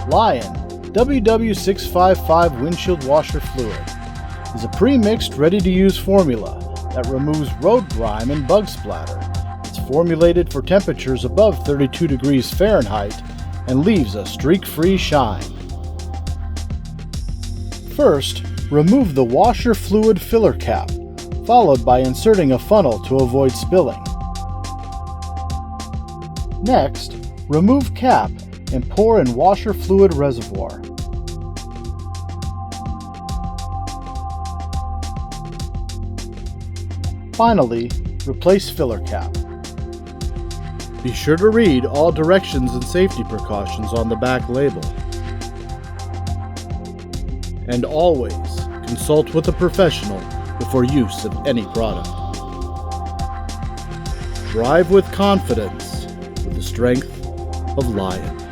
Lion WW655 Windshield Washer Fluid is a pre-mixed, ready-to-use formula that removes road grime and bug splatter. It's formulated for temperatures above 32 degrees Fahrenheit and leaves a streak-free shine. First, remove the washer fluid filler cap, followed by inserting a funnel to avoid spilling. Next, remove cap and pour in washer fluid reservoir. Finally, replace filler cap. Be sure to read all directions and safety precautions on the back label. And always consult with a professional before use of any product. Drive with confidence with the strength of Lion.